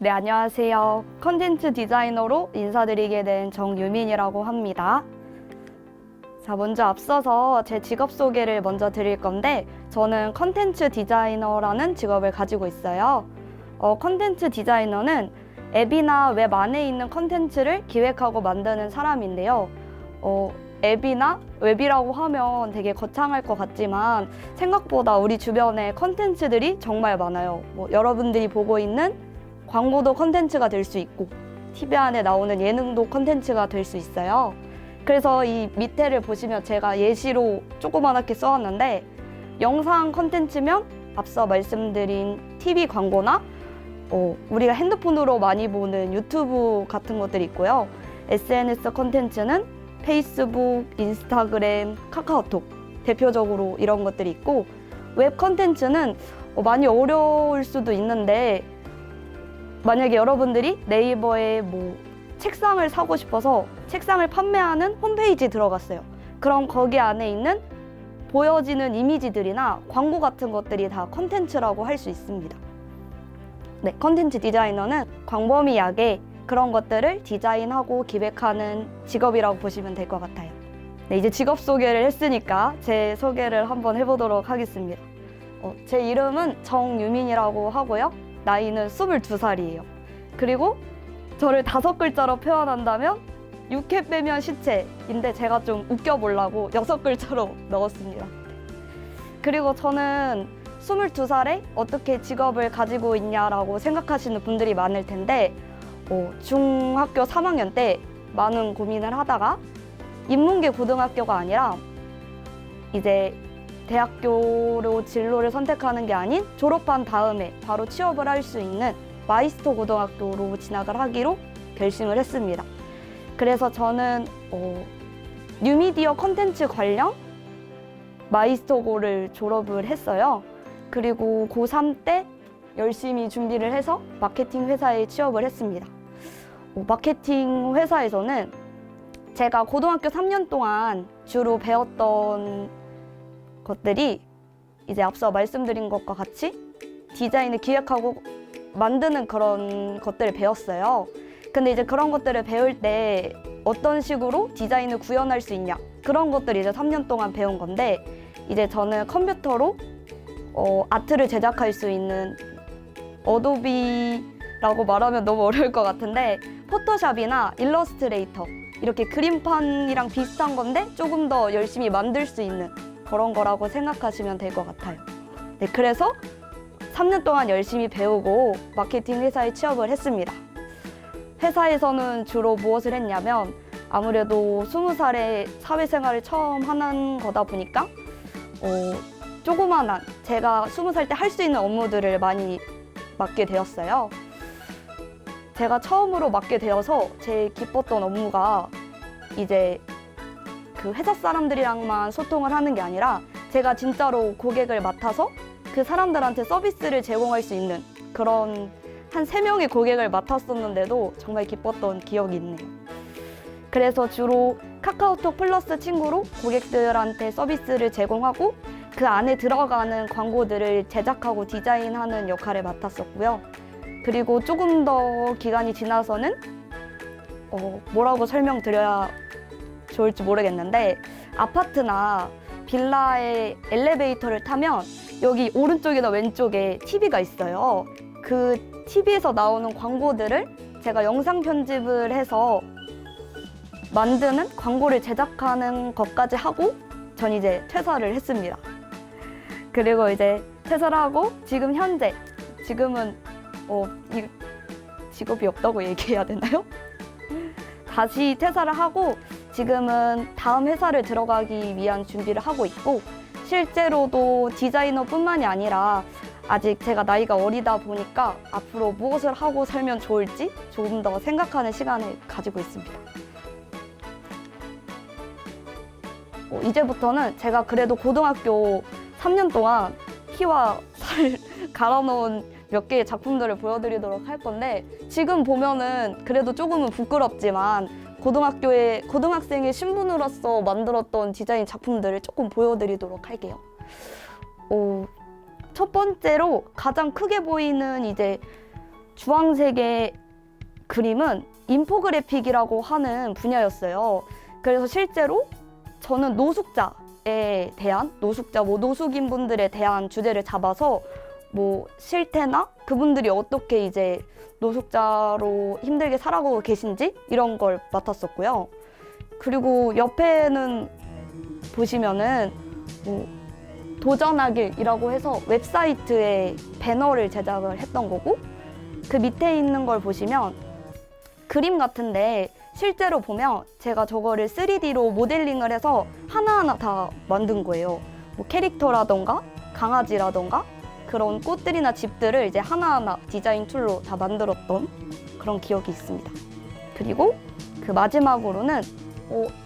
네, 안녕하세요. 컨텐츠 디자이너로 인사드리게 된 정유민이라고 합니다. 자, 먼저 앞서서 제 직업 소개를 먼저 드릴 건데, 저는 컨텐츠 디자이너라는 직업을 가지고 있어요. 컨텐츠 디자이너는 앱이나 웹 안에 있는 컨텐츠를 기획하고 만드는 사람인데요. 앱이나 웹이라고 하면 되게 거창할 것 같지만 생각보다 우리 주변에 컨텐츠들이 정말 많아요. 여러분들이 보고 있는 광고도 컨텐츠가 될 수 있고 TV 안에 나오는 예능도 컨텐츠가 될 수 있어요. 그래서 이 밑에를 보시면 제가 예시로 조그맣게 써왔는데, 영상 컨텐츠면 앞서 말씀드린 TV 광고나 우리가 핸드폰으로 많이 보는 유튜브 같은 것들이 있고요. SNS 컨텐츠는 페이스북, 인스타그램, 카카오톡 대표적으로 이런 것들이 있고, 웹 컨텐츠는 많이 어려울 수도 있는데, 만약에 여러분들이 네이버에 책상을 사고 싶어서 책상을 판매하는 홈페이지에 들어갔어요. 그럼 거기 안에 있는 보여지는 이미지들이나 광고 같은 것들이 다 컨텐츠라고 할 수 있습니다. 네, 컨텐츠 디자이너는 광범위하게 그런 것들을 디자인하고 기획하는 직업이라고 보시면 될 것 같아요. 네, 이제 직업 소개를 했으니까 제 소개를 한번 해보도록 하겠습니다. 제 이름은 정유민이라고 하고요. 나이는 22살이에요. 그리고 저를 5글자로 표현한다면 육회 빼면 시체인데, 제가 좀 웃겨보려고 6글자로 넣었습니다. 그리고 저는 22살에 어떻게 직업을 가지고 있냐라고 생각하시는 분들이 많을 텐데, 중학교 3학년 때 많은 고민을 하다가 인문계 고등학교가 아니라 이제 대학교로 진로를 선택하는 게 아닌 졸업한 다음에 바로 취업을 할 수 있는 마이스터 고등학교로 진학을 하기로 결심을 했습니다. 그래서 저는 뉴미디어 컨텐츠 관련 마이스터고를 졸업을 했어요. 그리고 고3 때 열심히 준비를 해서 마케팅 회사에 취업을 했습니다. 마케팅 회사에서는 제가 고등학교 3년 동안 주로 배웠던 것들이 이제 앞서 말씀드린 것과 같이 디자인을 기획하고 만드는 그런 것들을 배웠어요. 근데 이제 그런 것들을 배울 때 어떤 식으로 디자인을 구현할 수 있냐, 그런 것들을 이제 3년 동안 배운 건데, 이제 저는 컴퓨터로 아트를 제작할 수 있는 어도비라고 말하면 너무 어려울 것 같은데, 포토샵이나 일러스트레이터, 이렇게 그림판이랑 비슷한 건데 조금 더 열심히 만들 수 있는 그런 거라고 생각하시면 될 것 같아요. 네, 그래서 3년 동안 열심히 배우고 마케팅 회사에 취업을 했습니다. 회사에서는 주로 무엇을 했냐면, 아무래도 20살에 사회생활을 처음 하는 거다 보니까 조그만한 제가 20살 때 할 수 있는 업무들을 많이 맡게 되었어요. 제가 처음으로 맡게 되어서 제일 기뻤던 업무가 이제 그 회사 사람들이랑만 소통을 하는 게 아니라 제가 진짜로 고객을 맡아서 그 사람들한테 서비스를 제공할 수 있는 그런 한 3명의 고객을 맡았었는데도 정말 기뻤던 기억이 있네요. 그래서 주로 카카오톡 플러스 친구로 고객들한테 서비스를 제공하고 그 안에 들어가는 광고들을 제작하고 디자인하는 역할을 맡았었고요. 그리고 조금 더 기간이 지나서는 뭐라고 설명드려야 좋을지 모르겠는데, 아파트나 빌라의 엘리베이터를 타면 여기 오른쪽이나 왼쪽에 TV가 있어요. 그 TV에서 나오는 광고들을 제가 영상 편집을 해서 만드는 광고를 제작하는 것까지 하고 전 이제 퇴사를 했습니다. 그리고 이제 퇴사를 하고 지금은 이 직업이 없다고 얘기해야 되나요? 다시 퇴사를 하고 지금은 다음 회사를 들어가기 위한 준비를 하고 있고, 실제로도 디자이너뿐만이 아니라 아직 제가 나이가 어리다 보니까 앞으로 무엇을 하고 살면 좋을지 조금 더 생각하는 시간을 가지고 있습니다. 이제부터는 제가 그래도 고등학교 3년 동안 피와 살을 갈아놓은 몇 개의 작품들을 보여드리도록 할 건데, 지금 보면은 그래도 조금은 부끄럽지만 고등학생의 신분으로서 만들었던 디자인 작품들을 조금 보여드리도록 할게요. 첫 번째로 가장 크게 보이는 이제 주황색의 그림은 인포그래픽이라고 하는 분야였어요. 그래서 실제로 저는 노숙자에 대한 노숙인 분들에 대한 주제를 잡아서 뭐 실태나 그분들이 어떻게 이제 노숙자로 힘들게 살아가고 계신지 이런 걸 맡았었고요. 그리고 옆에는 보시면은 뭐 도전하길이라고 해서 웹사이트에 배너를 제작을 했던 거고, 그 밑에 있는 걸 보시면 그림 같은데 실제로 보면 제가 저거를 3D로 모델링을 해서 하나하나 다 만든 거예요. 뭐 캐릭터라던가 강아지라던가 그런 꽃들이나 집들을 이제 하나하나 디자인 툴로 다 만들었던 그런 기억이 있습니다. 그리고 그 마지막으로는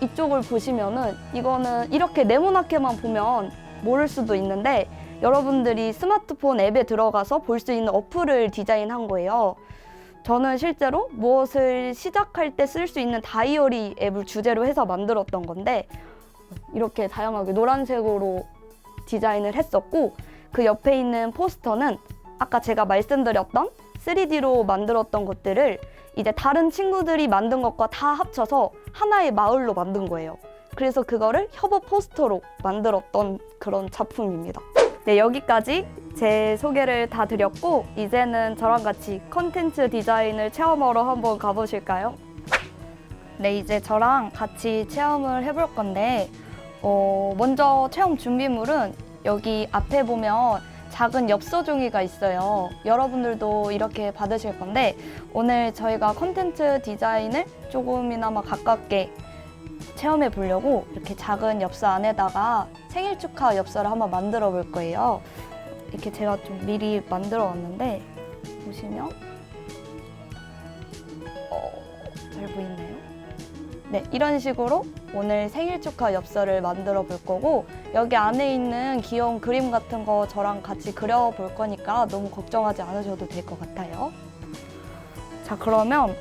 이쪽을 보시면은 이거는 이렇게 네모나게만 보면 모를 수도 있는데 여러분들이 스마트폰 앱에 들어가서 볼 수 있는 어플을 디자인한 거예요. 저는 실제로 무엇을 시작할 때 쓸 수 있는 다이어리 앱을 주제로 해서 만들었던 건데 이렇게 다양하게 노란색으로 디자인을 했었고, 그 옆에 있는 포스터는 아까 제가 말씀드렸던 3D로 만들었던 것들을 이제 다른 친구들이 만든 것과 다 합쳐서 하나의 마을로 만든 거예요. 그래서 그거를 협업 포스터로 만들었던 그런 작품입니다. 네, 여기까지 제 소개를 다 드렸고 이제는 저랑 같이 컨텐츠 디자인을 체험하러 한번 가보실까요? 네, 이제 저랑 같이 체험을 해볼 건데 먼저 체험 준비물은 여기 앞에 보면 작은 엽서 종이가 있어요. 여러분들도 이렇게 받으실 건데 오늘 저희가 컨텐츠 디자인을 조금이나마 가깝게 체험해 보려고 이렇게 작은 엽서 안에다가 생일 축하 엽서를 한번 만들어 볼 거예요. 이렇게 제가 좀 미리 만들어 왔는데 보시면 잘 보이나요? 네, 이런 식으로 오늘 생일 축하 엽서를 만들어 볼 거고 여기 안에 있는 귀여운 그림 같은 거 저랑 같이 그려볼 거니까 너무 걱정하지 않으셔도 될 것 같아요. 자, 그러면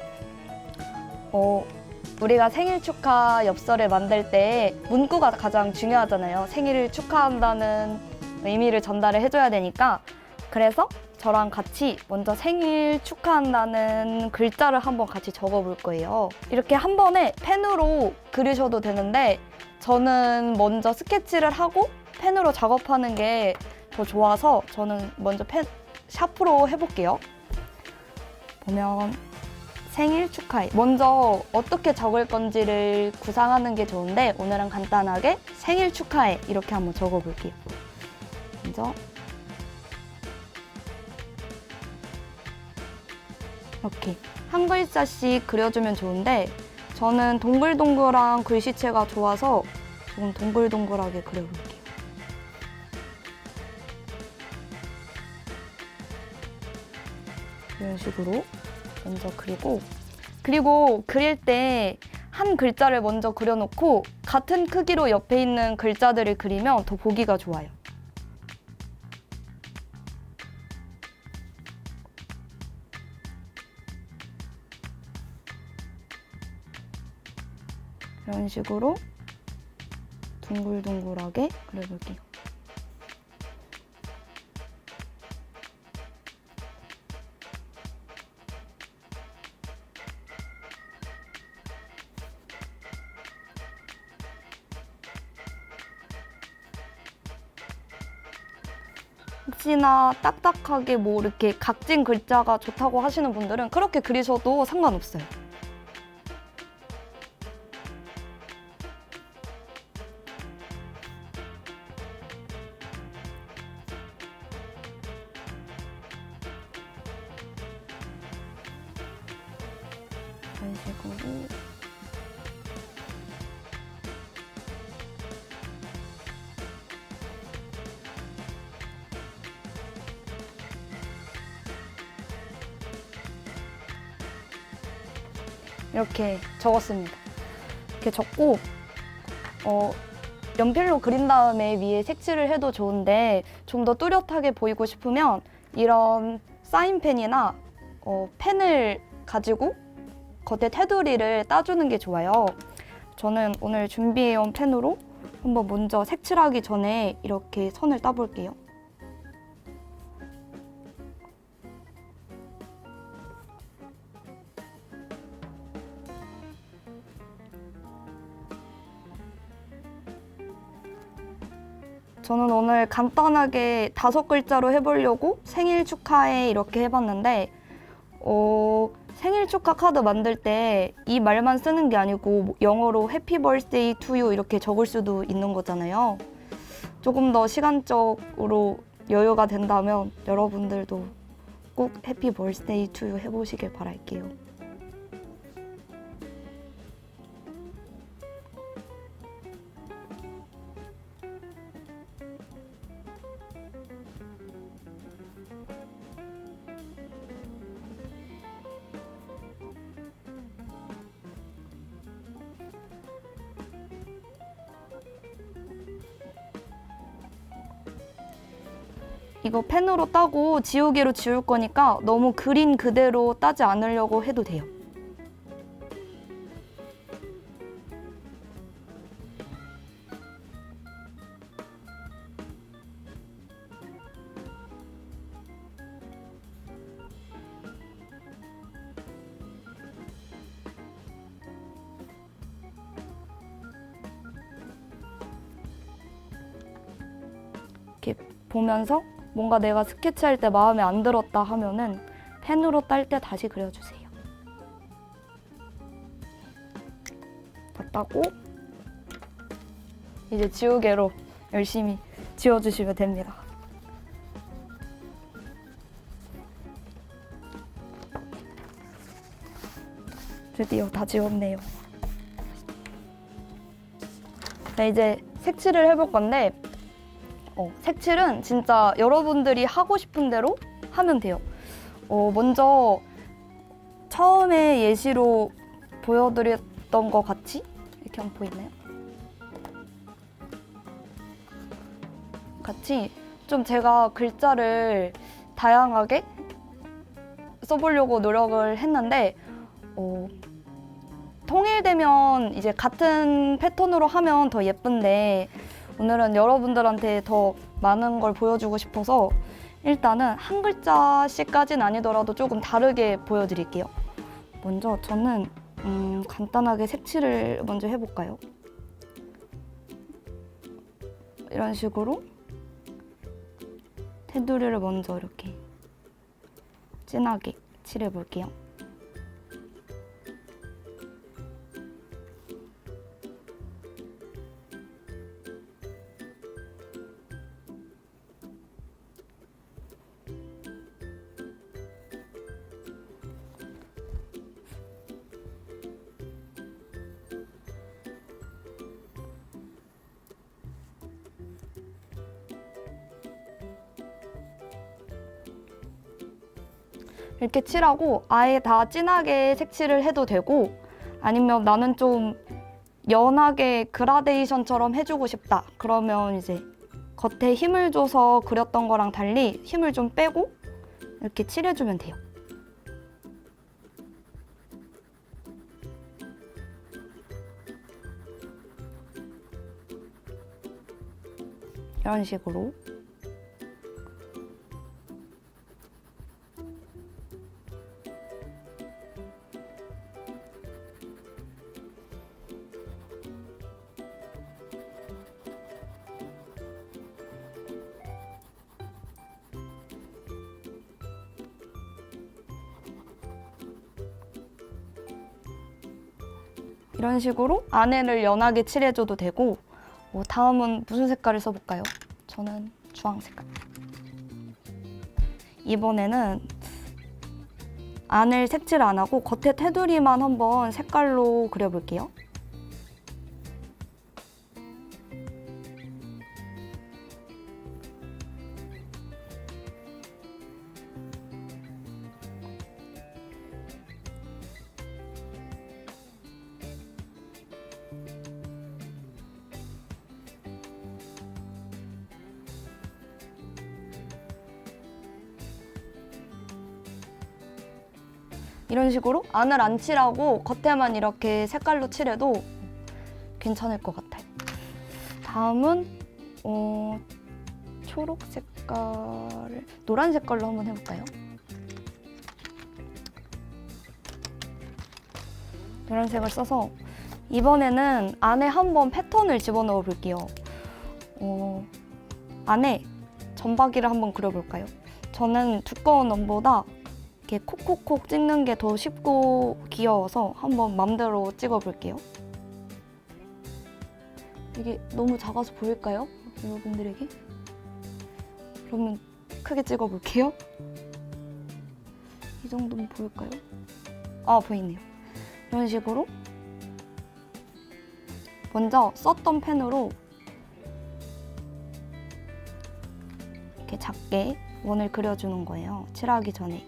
우리가 생일 축하 엽서를 만들 때 문구가 가장 중요하잖아요. 생일을 축하한다는 의미를 전달을 해줘야 되니까 그래서 저랑 같이 먼저 생일 축하한다는 글자를 한번 같이 적어볼 거예요. 이렇게 한 번에 펜으로 그리셔도 되는데 저는 먼저 스케치를 하고 펜으로 작업하는 게 더 좋아서 저는 먼저 샤프로 해볼게요. 보면 생일 축하해. 먼저 어떻게 적을 건지를 구상하는 게 좋은데 오늘은 간단하게 생일 축하해 이렇게 한번 적어볼게요. 먼저 이렇게 한 글자씩 그려주면 좋은데 저는 동글동글한 글씨체가 좋아서 조금 동글동글하게 그려볼게요. 이런 식으로 먼저 그리고 그릴 때 한 글자를 먼저 그려놓고 같은 크기로 옆에 있는 글자들을 그리면 더 보기가 좋아요. 이런 식으로 둥글둥글하게 그려볼게요. 혹시나 딱딱하게 뭐 이렇게 각진 글자가 좋다고 하시는 분들은 그렇게 그리셔도 상관없어요. 이런 식으로 이렇게 적었습니다. 이렇게 적고 연필로 그린 다음에 위에 색칠을 해도 좋은데 좀 더 뚜렷하게 보이고 싶으면 이런 사인펜이나 펜을 가지고 겉에 테두리를 따주는 게 좋아요. 저는 오늘 준비해온 펜으로 한번 먼저 색칠하기 전에 이렇게 선을 따볼게요. 저는 오늘 간단하게 5글자로 해보려고 생일 축하해 이렇게 해봤는데 생일 축하 카드 만들 때 이 말만 쓰는 게 아니고 영어로 해피 버스데이 투 유 이렇게 적을 수도 있는 거잖아요. 조금 더 시간적으로 여유가 된다면 여러분들도 꼭 해피 버스데이 투 유 해보시길 바랄게요. 이거 펜으로 따고 지우개로 지울 거니까 너무 그린 그대로 따지 않으려고 해도 돼요. 이렇게 보면서 뭔가 내가 스케치할 때 마음에 안 들었다 하면은 펜으로 딸 때 다시 그려주세요. 다 따고 이제 지우개로 열심히 지워주시면 됩니다. 드디어 다 지웠네요. 네, 이제 색칠을 해볼 건데 색칠은 진짜 여러분들이 하고 싶은 대로 하면 돼요. 먼저 처음에 예시로 보여드렸던 것 같이 이렇게 한번 보이나요? 같이 좀 제가 글자를 다양하게 써보려고 노력을 했는데 통일되면 이제 같은 패턴으로 하면 더 예쁜데 오늘은 여러분들한테 더 많은 걸 보여주고 싶어서 일단은 한 글자씩까지는 아니더라도 조금 다르게 보여드릴게요. 먼저 저는 간단하게 색칠을 먼저 해볼까요? 이런 식으로 테두리를 먼저 이렇게 진하게 칠해볼게요. 이렇게 칠하고 아예 다 진하게 색칠을 해도 되고 아니면 나는 좀 연하게 그라데이션처럼 해주고 싶다. 그러면 이제 겉에 힘을 줘서 그렸던 거랑 달리 힘을 좀 빼고 이렇게 칠해주면 돼요. 이런 식으로. 이런 식으로 안에를 연하게 칠해줘도 되고 다음은 무슨 색깔을 써볼까요? 저는 주황 색깔. 이번에는 안을 색칠 안 하고 겉에 테두리만 한번 색깔로 그려볼게요. 이런 식으로 안을 안 칠하고 겉에만 이렇게 색깔로 칠해도 괜찮을 것 같아요. 다음은 초록 색깔을 노란 색깔로 한번 해볼까요? 노란색을 써서 이번에는 안에 한번 패턴을 집어넣어 볼게요. 안에 점박이를 한번 그려볼까요? 저는 두꺼운 원보다 이렇게 콕콕콕 찍는 게 더 쉽고 귀여워서 한번 맘대로 찍어볼게요. 이게 너무 작아서 보일까요? 여러분들에게? 그러면 크게 찍어볼게요. 이 정도면 보일까요? 아, 보이네요. 이런 식으로 먼저 썼던 펜으로 이렇게 작게 원을 그려주는 거예요. 칠하기 전에.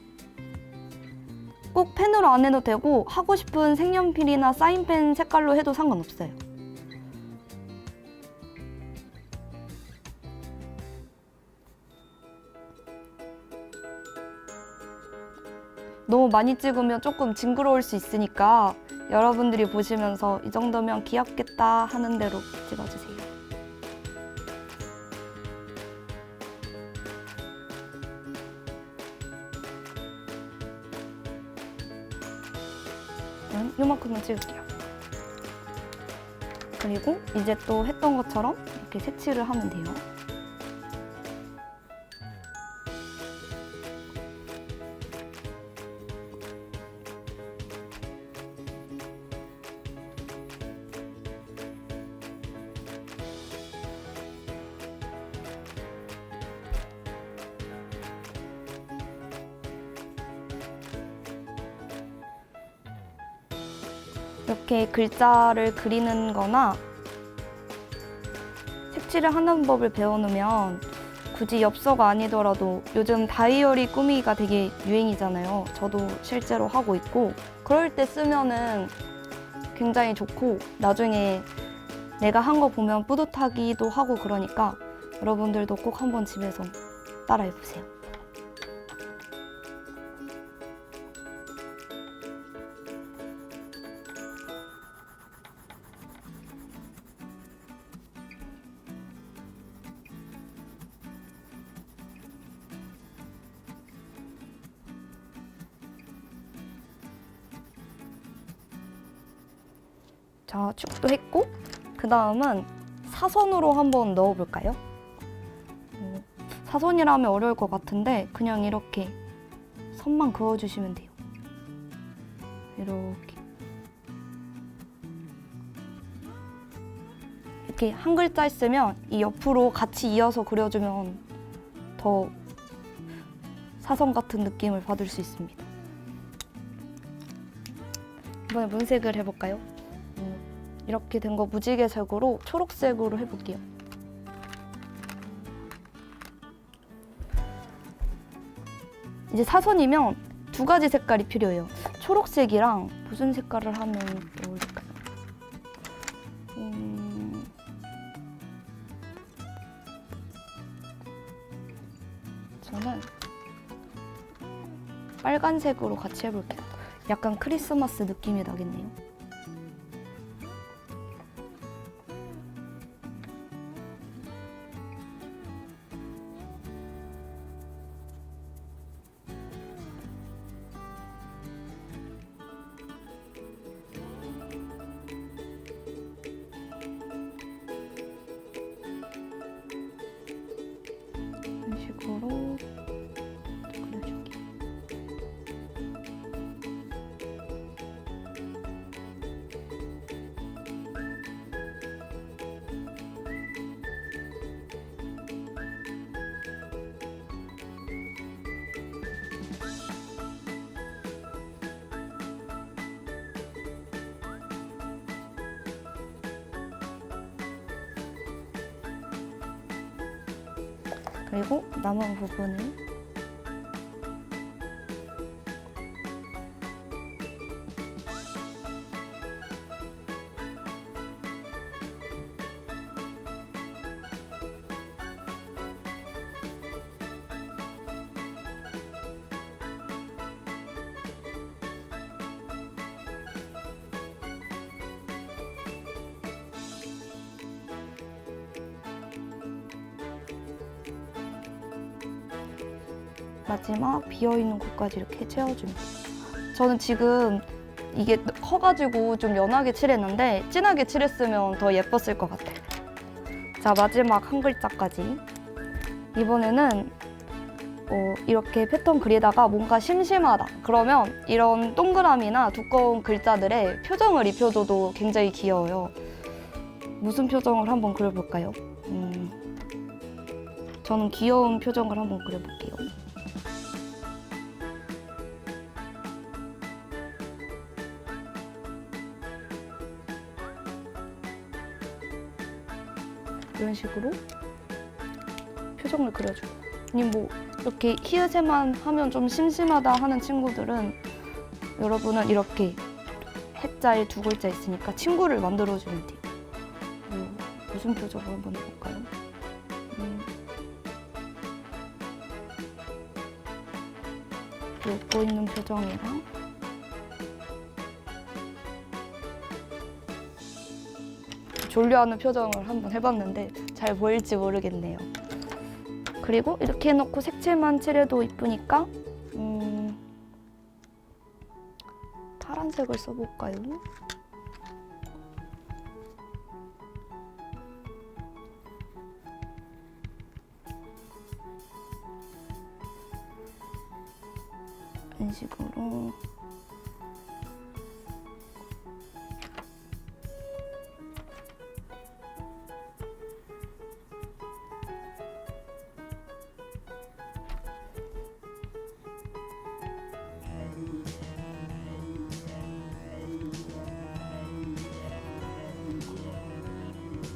꼭 펜으로 안 해도 되고 하고 싶은 색연필이나 사인펜 색깔로 해도 상관없어요. 너무 많이 찍으면 조금 징그러울 수 있으니까 여러분들이 보시면서 이 정도면 귀엽겠다 하는 대로 찍어주세요. 이만큼만 찍을게요. 그리고 이제 또 했던 것처럼 이렇게 색칠을 하면 돼요. 이렇게 글자를 그리는 거나 색칠을 하는 법을 배워놓으면 굳이 엽서가 아니더라도 요즘 다이어리 꾸미기가 되게 유행이잖아요. 저도 실제로 하고 있고 그럴 때 쓰면은 굉장히 좋고 나중에 내가 한 거 보면 뿌듯하기도 하고 그러니까 여러분들도 꼭 한번 집에서 따라해보세요. 자, 축도 했고 그 다음은 사선으로 한번 넣어볼까요? 사선이라면 어려울 것 같은데 그냥 이렇게 선만 그어주시면 돼요. 이렇게 한 글자 있으면 이 옆으로 같이 이어서 그려주면 더 사선 같은 느낌을 받을 수 있습니다. 이번에 문색을 해볼까요? 이렇게 된 거 무지개색으로 초록색으로 해볼게요. 이제 사선이면 두 가지 색깔이 필요해요. 초록색이랑 무슨 색깔을 하면 어울릴까요? 저는 빨간색으로 같이 해볼게요. 약간 크리스마스 느낌이 나겠네요. 이런 식으로 그려줄게요. 그리고 남은 부분을 마지막 비어있는 곳까지 이렇게 채워줍니다. 저는 지금 이게 커가지고 좀 연하게 칠했는데 진하게 칠했으면 더 예뻤을 것 같아요. 자, 마지막 한 글자까지 이번에는 이렇게 패턴 그리다가 뭔가 심심하다. 그러면 이런 동그라미나 두꺼운 글자들에 표정을 입혀줘도 굉장히 귀여워요. 무슨 표정을 한번 그려볼까요? 저는 귀여운 표정을 한번 그려볼게요. 이런 식으로 표정을 그려주고. 아니 뭐 이렇게 히읗에만 하면 좀 심심하다 하는 친구들은 여러분은 이렇게 해자에 두 글자 있으니까 친구를 만들어주면 돼요. 무슨 표정을 한번 해볼까요? 웃고 있는 표정이랑 졸려하는 표정을 한번 해봤는데 잘 보일지 모르겠네요. 그리고 이렇게 해놓고 색칠만 칠해도 이쁘니까 파란색을 써볼까요? 이런 식으로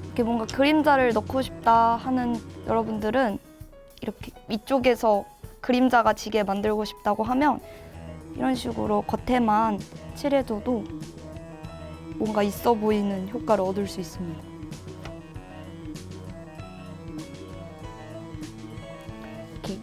이렇게 뭔가 그림자를 넣고 싶다 하는 여러분들은 이렇게 위쪽에서 그림자가 지게 만들고 싶다고 하면 이런 식으로 겉에만 칠해줘도 뭔가 있어 보이는 효과를 얻을 수 있습니다. 이렇게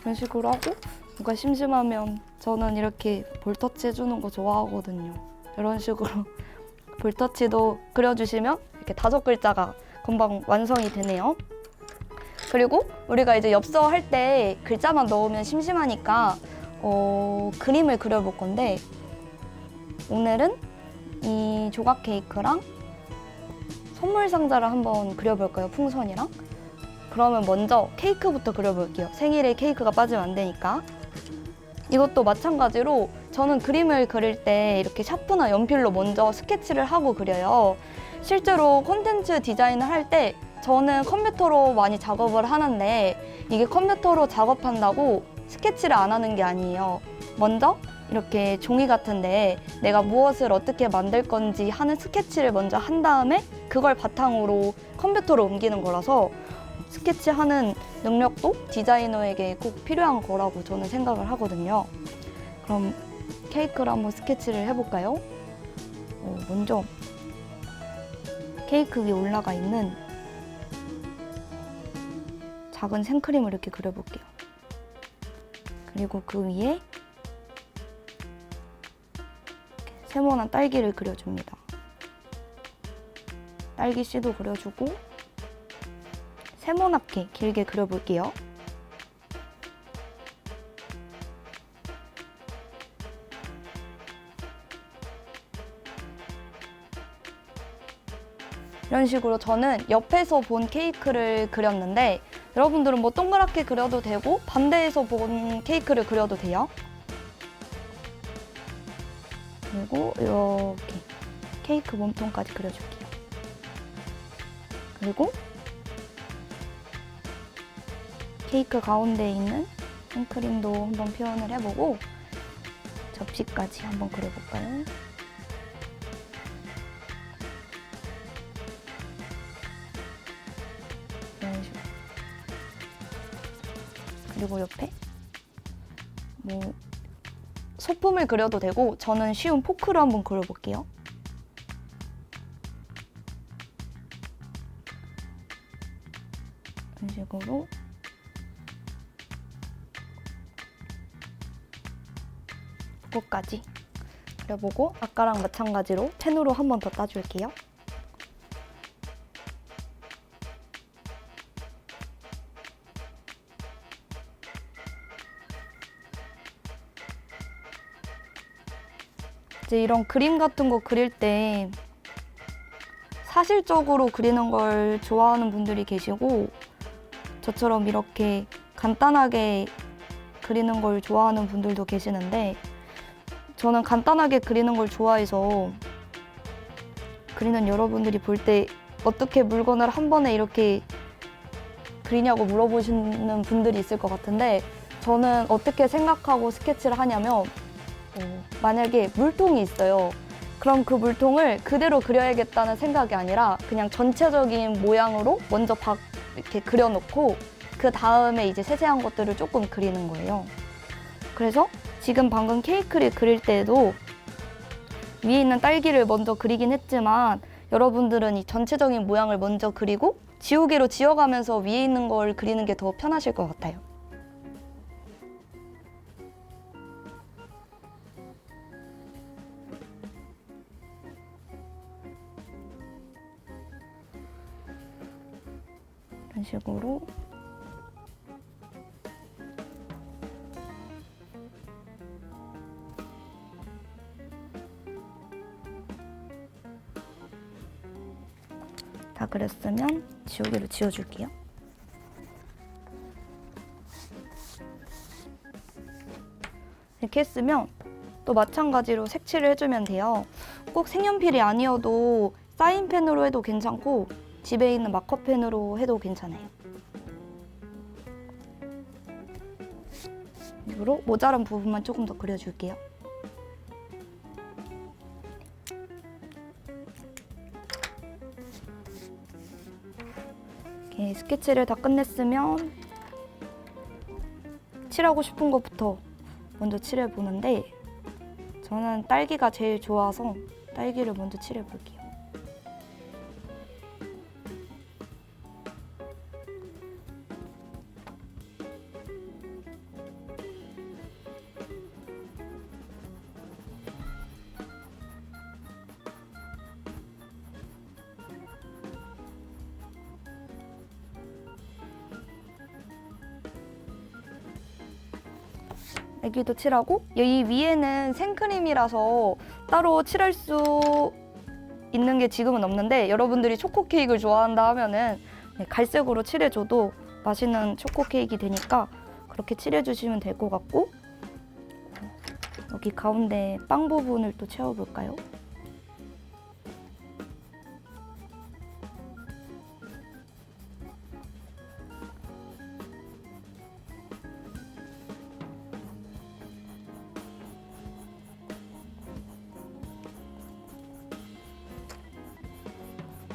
이런 식으로 하고 뭔가 심심하면 저는 이렇게 볼터치 해주는 거 좋아하거든요. 이런 식으로 볼터치도 그려주시면 이렇게 5글자가 금방 완성이 되네요. 그리고 우리가 이제 엽서 할 때 글자만 넣으면 심심하니까 그림을 그려볼 건데 오늘은 이 조각 케이크랑 선물 상자를 한번 그려볼까요? 풍선이랑? 그러면 먼저 케이크부터 그려볼게요. 생일에 케이크가 빠지면 안 되니까. 이것도 마찬가지로 저는 그림을 그릴 때 이렇게 샤프나 연필로 먼저 스케치를 하고 그려요. 실제로 콘텐츠 디자인을 할 때 저는 컴퓨터로 많이 작업을 하는데 이게 컴퓨터로 작업한다고 스케치를 안 하는 게 아니에요. 먼저 이렇게 종이 같은데 내가 무엇을 어떻게 만들 건지 하는 스케치를 먼저 한 다음에 그걸 바탕으로 컴퓨터로 옮기는 거라서 스케치하는 능력도 디자이너에게 꼭 필요한 거라고 저는 생각을 하거든요. 그럼 케이크를 한번 스케치를 해볼까요? 먼저 케이크 위에 올라가 있는 작은 생크림을 이렇게 그려볼게요. 그리고 그 위에 세모난 딸기를 그려줍니다. 딸기 씨도 그려주고 세모나게 길게 그려볼게요. 이런 식으로 저는 옆에서 본 케이크를 그렸는데 여러분들은 뭐 동그랗게 그려도 되고 반대에서 본 케이크를 그려도 돼요. 그리고 이렇게 케이크 몸통까지 그려줄게요. 그리고 케이크 가운데에 있는 생크림도 한번 표현을 해보고 접시까지 한번 그려볼까요? 이런 식으로. 그리고 옆에 뭐 소품을 그려도 되고 저는 쉬운 포크를 한번 그려볼게요. 이런 식으로 포크까지 그려보고 아까랑 마찬가지로 펜으로 한 번 더 따줄게요. 이제 이런 그림 같은 거 그릴 때 사실적으로 그리는 걸 좋아하는 분들이 계시고 저처럼 이렇게 간단하게 그리는 걸 좋아하는 분들도 계시는데 저는 간단하게 그리는 걸 좋아해서 그리는 여러분들이 볼 때 어떻게 물건을 한 번에 이렇게 그리냐고 물어보시는 분들이 있을 것 같은데 저는 어떻게 생각하고 스케치를 하냐면 만약에 물통이 있어요. 그럼 그 물통을 그대로 그려야겠다는 생각이 아니라 그냥 전체적인 모양으로 먼저 이렇게 그려놓고 그 다음에 이제 세세한 것들을 조금 그리는 거예요. 그래서 지금 방금 케이크를 그릴 때도 위에 있는 딸기를 먼저 그리긴 했지만 여러분들은 이 전체적인 모양을 먼저 그리고 지우개로 지워가면서 위에 있는 걸 그리는 게 더 편하실 것 같아요. 이런 식으로 다 그렸으면 지우개로 지워줄게요. 이렇게 했으면 또 마찬가지로 색칠을 해주면 돼요. 꼭 색연필이 아니어도 사인펜으로 해도 괜찮고 집에 있는 마커펜으로 해도 괜찮아요. 이로 모자란 부분만 조금 더 그려줄게요. 이렇게 스케치를 다 끝냈으면 칠하고 싶은 것부터 먼저 칠해보는데 저는 딸기가 제일 좋아서 딸기를 먼저 칠해볼게요. 여기도 칠하고 이 위에는 생크림이라서 따로 칠할 수 있는 게 지금은 없는데 여러분들이 초코 케이크를 좋아한다 하면은 갈색으로 칠해줘도 맛있는 초코 케이크 되니까 그렇게 칠해주시면 될 것 같고 여기 가운데 빵 부분을 또 채워볼까요?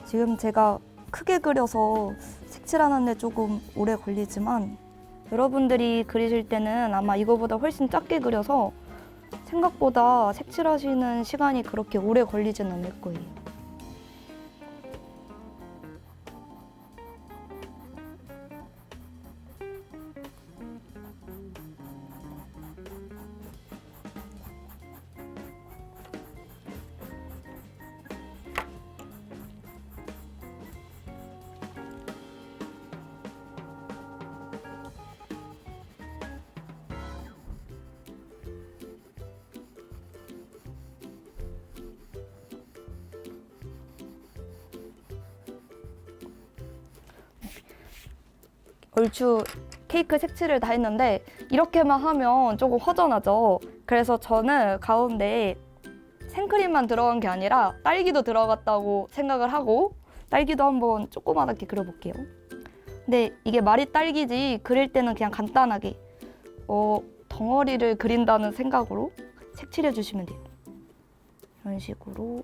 지금 제가 크게 그려서 색칠하는데 조금 오래 걸리지만 여러분들이 그리실 때는 아마 이거보다 훨씬 작게 그려서 생각보다 색칠하시는 시간이 그렇게 오래 걸리진 않을 거예요. 얼추 케이크 색칠을 다 했는데 이렇게만 하면 조금 허전하죠. 그래서 저는 가운데 생크림만 들어간 게 아니라 딸기도 들어갔다고 생각을 하고 딸기도 한번 조그맣게 그려볼게요. 근데 이게 말이 딸기지 그릴 때는 그냥 간단하게 덩어리를 그린다는 생각으로 색칠해 주시면 돼요. 이런 식으로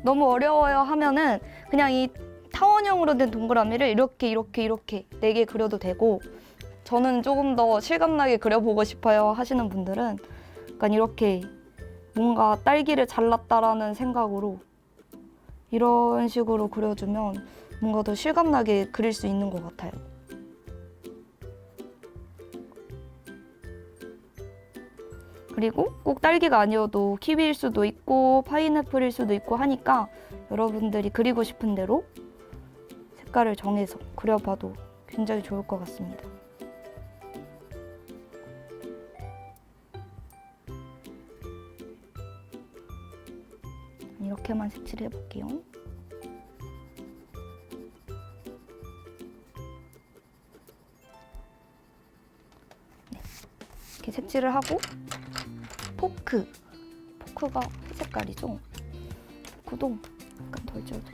너무 어려워요 하면은 그냥 이 타원형으로 된 동그라미를 이렇게 4개 그려도 되고 저는 조금 더 실감나게 그려보고 싶어요 하시는 분들은 약간 이렇게 뭔가 딸기를 잘랐다라는 생각으로 이런 식으로 그려주면 뭔가 더 실감나게 그릴 수 있는 것 같아요. 그리고 꼭 딸기가 아니어도 키위일 수도 있고 파인애플일 수도 있고 하니까 여러분들이 그리고 싶은 대로 색깔을 정해서 그려봐도 굉장히 좋을 것 같습니다. 이렇게만 색칠을 해볼게요. 네, 이렇게 색칠을 하고 포크가 색깔이죠. 포크도 약간 덜 지워줘.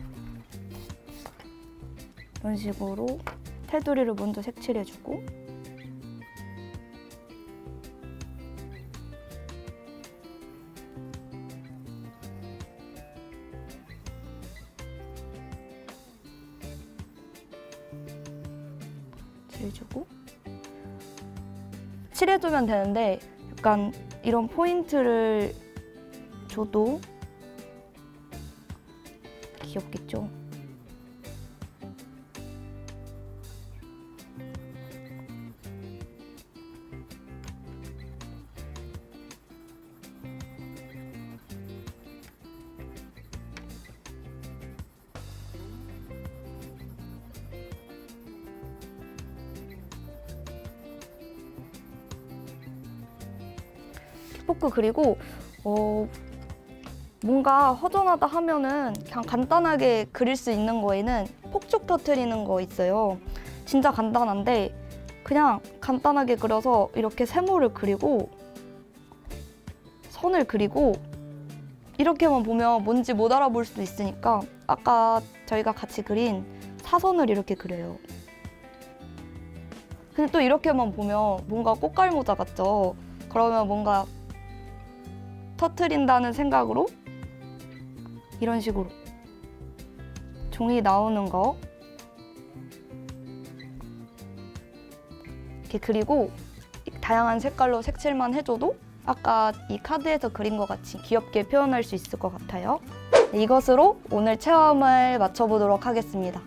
이런 식으로 테두리를 먼저 색칠해주고 칠해주고 칠해주면 되는데 약간 이런 포인트를 줘도 귀엽겠죠? 포크 그리고 뭔가 허전하다 하면은 그냥 간단하게 그릴 수 있는 거에는 폭죽 터트리는 거 있어요. 진짜 간단한데 그냥 간단하게 그려서 이렇게 세모를 그리고 선을 그리고 이렇게만 보면 뭔지 못 알아볼 수도 있으니까 아까 저희가 같이 그린 사선을 이렇게 그려요. 근데 또 이렇게만 보면 뭔가 꽃갈모자 같죠? 그러면 뭔가 터트린다는 생각으로 이런 식으로 종이 나오는 거 이렇게 그리고 다양한 색깔로 색칠만 해줘도 아까 이 카드에서 그린 것 같이 귀엽게 표현할 수 있을 것 같아요. 네, 이것으로 오늘 체험을 마쳐보도록 하겠습니다.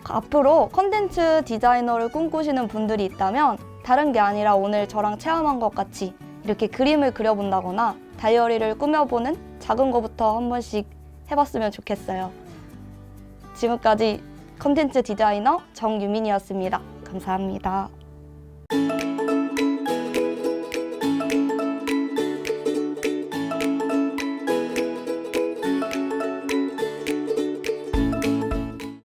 앞으로 컨텐츠 디자이너를 꿈꾸시는 분들이 있다면 다른 게 아니라 오늘 저랑 체험한 것 같이 이렇게 그림을 그려본다거나 다이어리를 꾸며보는 작은 거부터 한 번씩 해봤으면 좋겠어요. 지금까지 컨텐츠 디자이너 정유민이었습니다. 감사합니다.